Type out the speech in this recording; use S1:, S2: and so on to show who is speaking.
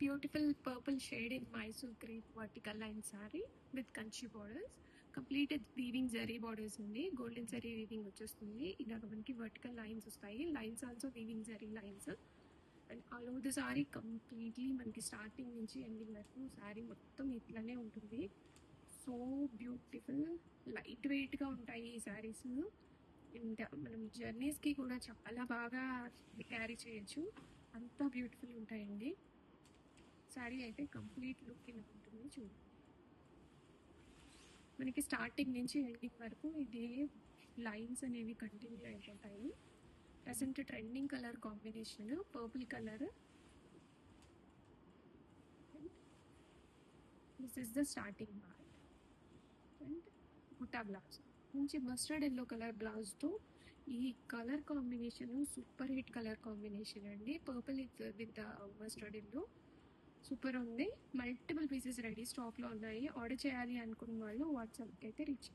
S1: Beautiful purple shade in Mysore crepe vertical line sorry with Kanchi borders. Complete weaving zari borders ఉంది, golden zari weaving వచ్చేస్తుంది. ఇలా మనకి vertical lines వస్తాయి, lines also weaving zari lines. And all over the sorry completely మనకి starting నుంచి ending వరకు sorry మొత్తం ఇట్లానే ఉంటుంది. సో బ్యూటిఫుల్, లైట్ వెయిట్గా ఉంటాయి ఈ శారీస్. అండ్ మనం జర్నీస్కి కూడా చాలా బాగా క్యారీ చేయొచ్చు, అంత బ్యూటిఫుల్ ఉంటాయండి. శారీ అయితే కంప్లీట్ లుక్ ఇలా ఉంటుంది చూడండి. మనకి స్టార్టింగ్ నుంచి ఎండింగ్ వరకు ఇదే లైన్స్ అనేవి కంటిన్యూ అయిపోతాయి. Present trending colour combination purple colour. This is the starting part. And బుట్టా బ్లౌజ్ మంచి మస్టర్డ్ ఎల్లో కలర్ బ్లౌజ్తో ఈ colour combination super hit colour combination అండి. Purple with mustard yellow super ఉంది. మల్టిపుల్ పీసెస్ రెడీ స్టాక్లో ఉన్నాయి. Order చేయాలి అనుకున్న వాళ్ళు వాట్సాప్కి అయితే రీచ్